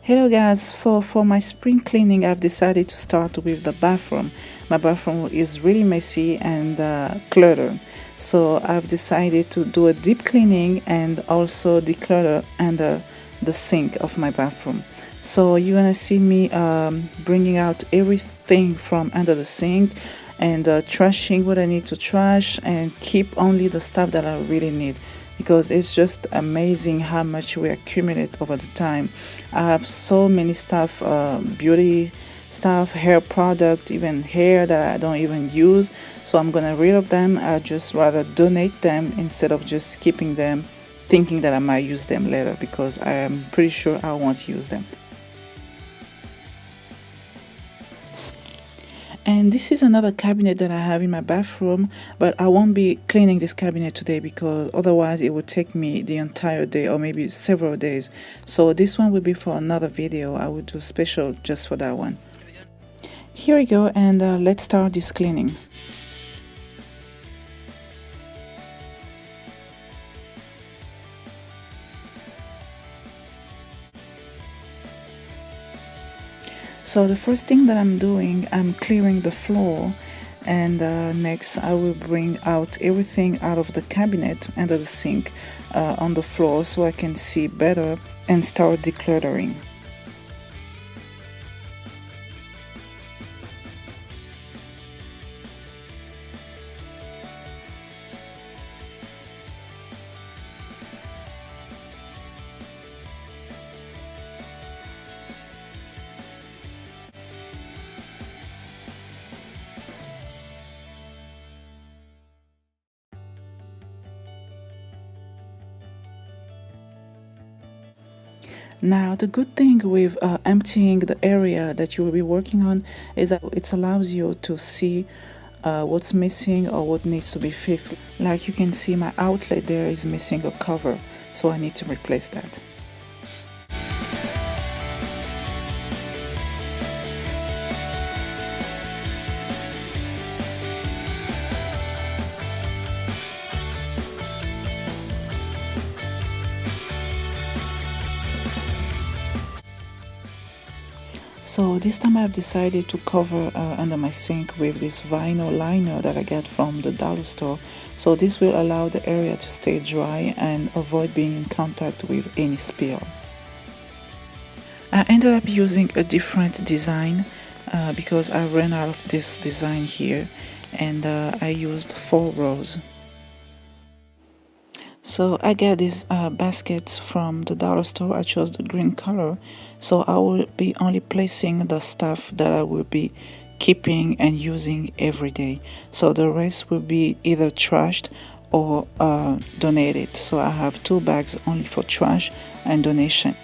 Hello guys, so for my spring cleaning I've decided to start with the bathroom. My bathroom is really messy and cluttered, so I've decided to do a deep cleaning and also declutter under the sink of my bathroom. So you're gonna see me bringing out everything from under the sink and trashing what I need to trash and keep only the stuff that I really need, because it's just amazing how much we accumulate over the time. I have so many stuff, beauty stuff, hair product, even hair that I don't even use, so I'm gonna rid of them. I just rather donate them instead of just keeping them thinking that I might use them later, because I am pretty sure I won't use them. And this is another cabinet that I have in my bathroom, but I won't be cleaning this cabinet today because otherwise it would take me the entire day or maybe several days. So this one will be for another video. I will do special just for that one. Here we go, and let's start this cleaning. So the first thing that I'm doing, I'm clearing the floor, and next I will bring out everything out of the cabinet under the sink on the floor so I can see better and start decluttering. Now, the good thing with emptying the area that you will be working on is that it allows you to see what's missing or what needs to be fixed. Like you can see, my outlet there is missing a cover, so I need to replace that. So this time I've decided to cover under my sink with this vinyl liner that I get from the dollar store. So this will allow the area to stay dry and avoid being in contact with any spill. I ended up using a different design because I ran out of this design here, and I used 4 rows. So I get these baskets from the dollar store. I chose the green color, so I will be only placing the stuff that I will be keeping and using every day. So the rest will be either trashed or donated. So I have 2 bags only for trash and donation.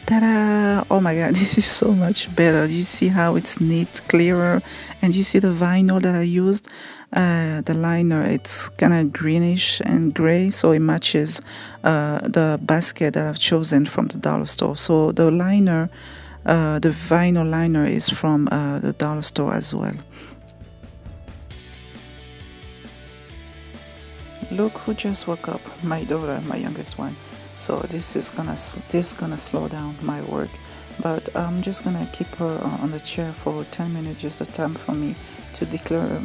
Ta-da! Oh my god, this is so much better. You see how it's neat, clearer, and you see the vinyl that I used. The liner, it's kind of greenish and gray, so it matches the basket that I've chosen from the dollar store. So the liner, the vinyl liner, is from the dollar store as well. Look who just woke up, my daughter, my youngest one. So this is gonna slow down my work, but I'm just gonna keep her on the chair for 10 minutes, just a time for me to declare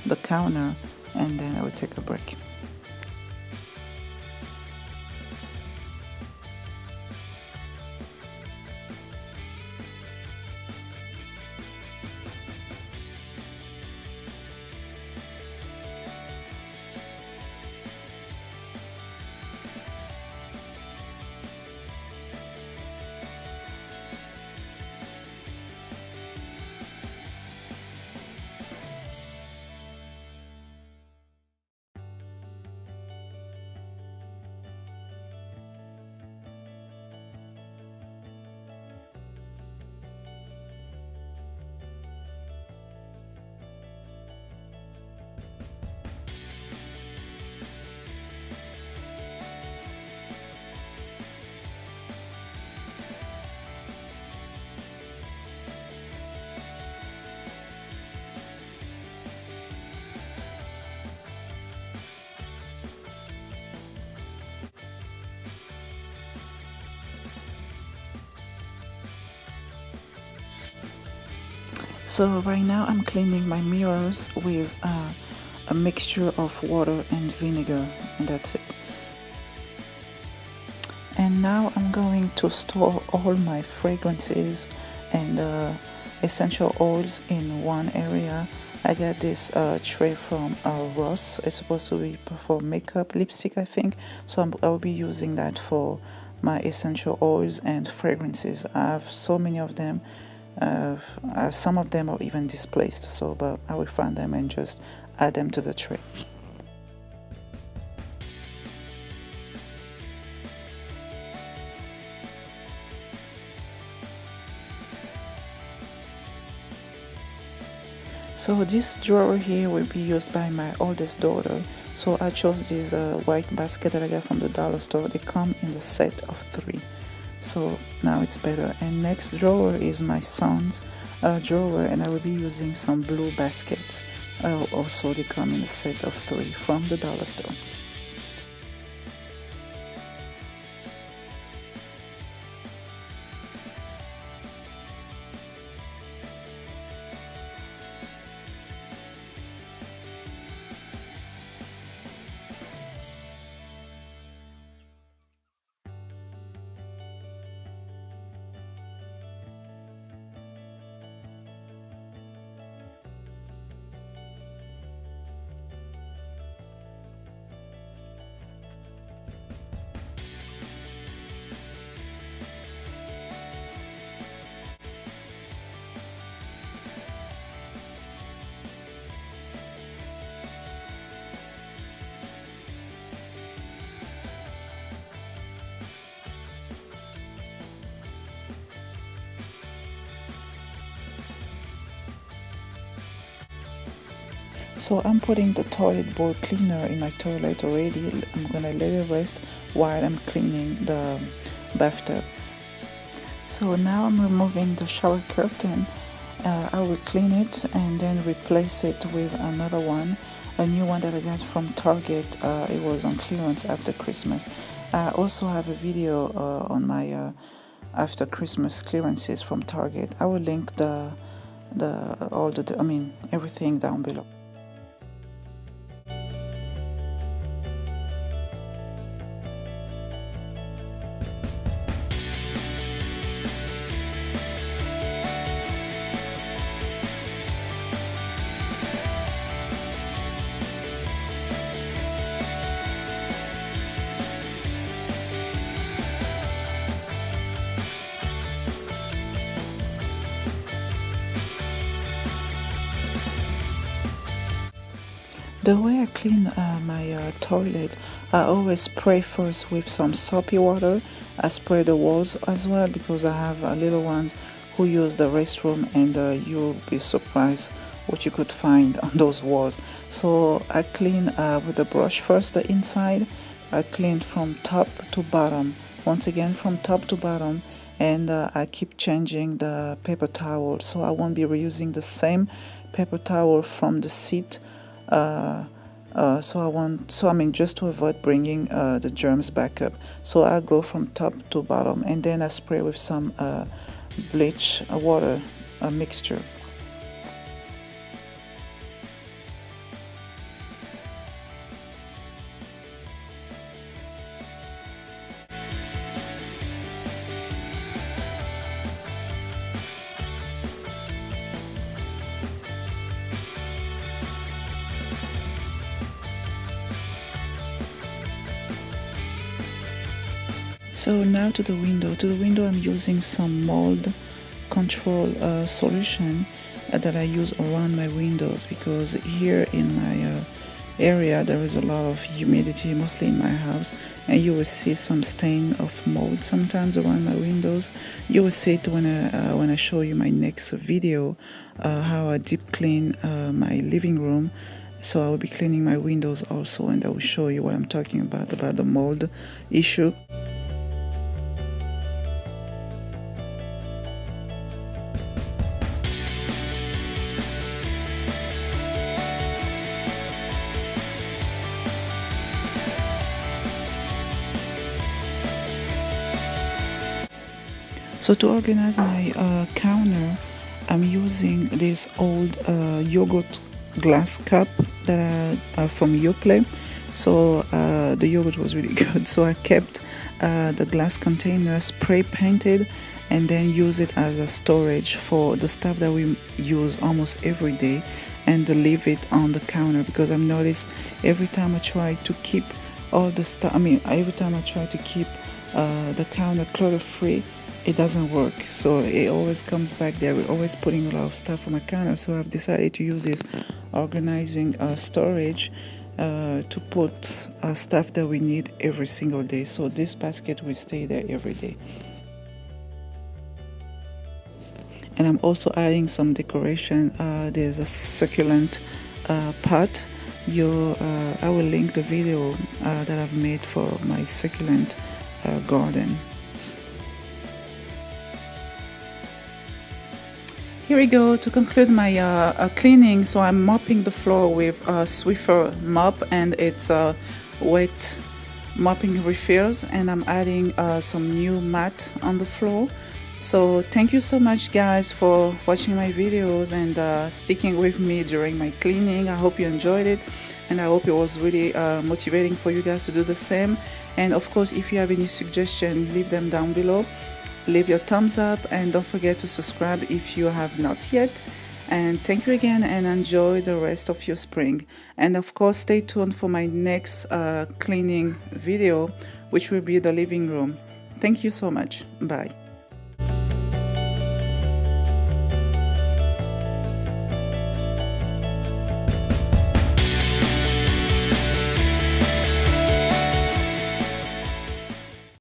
the counter, and then I will take a break. So right now I'm cleaning my mirrors with a mixture of water and vinegar, and that's it. And now I'm going to store all my fragrances and essential oils in one area. I got this tray from Ross. It's supposed to be for makeup, lipstick, I think. So I'll be using that for my essential oils and fragrances. I have so many of them. Some of them are even displaced, so but I will find them and just add them to the tray. So this drawer here will be used by my oldest daughter. So I chose this white basket that I got from the dollar store. They come in the set of 3. So now it's better. And next drawer is my son's drawer, and I will be using some blue baskets. Also they come in a set of 3 from the dollar store. So I'm putting the toilet bowl cleaner in my toilet already. I'm gonna let it rest while I'm cleaning the bathtub. So now I'm removing the shower curtain. I will clean it and then replace it with another one, a new one that I got from Target. It was on clearance after Christmas. I also have a video on my after Christmas clearances from Target. I will link everything down below. The way I clean my toilet, I always spray first with some soapy water. I spray the walls as well because I have little ones who use the restroom, and you'll be surprised what you could find on those walls. So I clean with the brush first the inside. I clean from top to bottom, once again from top to bottom, and I keep changing the paper towel, so I won't be reusing the same paper towel from the seat. Just to avoid bringing the germs back up. So I go from top to bottom, and then I spray with some bleach water mixture. So now to the window. To the window, I'm using some mold control solution that I use around my windows, because here in my area there is a lot of humidity, mostly in my house, and you will see some stain of mold sometimes around my windows. You will see it when I show you my next video, how I deep clean my living room. So I will be cleaning my windows also, and I will show you what I'm talking about the mold issue. So to organize my counter, I'm using this old yogurt glass cup that from Yoplait. So the yogurt was really good, so I kept the glass container spray painted and then use it as a storage for the stuff that we use almost every day, and leave it on the counter, because I've noticed every time I try to keep all the stuff, every time I try to keep the counter clutter free, it doesn't work. So it always comes back there. We're always putting a lot of stuff on my counter, so I've decided to use this organizing storage to put stuff that we need every single day. So this basket will stay there every day. And I'm also adding some decoration. There's a succulent pot. I will link the video that I've made for my succulent garden. Here we go to conclude my cleaning. So I'm mopping the floor with a Swiffer mop, and it's wet mopping refills, and I'm adding some new mat on the floor. So thank you so much guys for watching my videos and sticking with me during my cleaning. I hope you enjoyed it, and I hope it was really motivating for you guys to do the same. And of course, if you have any suggestions, leave them down below. Leave your thumbs up, and don't forget to subscribe if you have not yet. And thank you again, and enjoy the rest of your spring. And of course, stay tuned for my next cleaning video, which will be the living room. Thank you so much. Bye.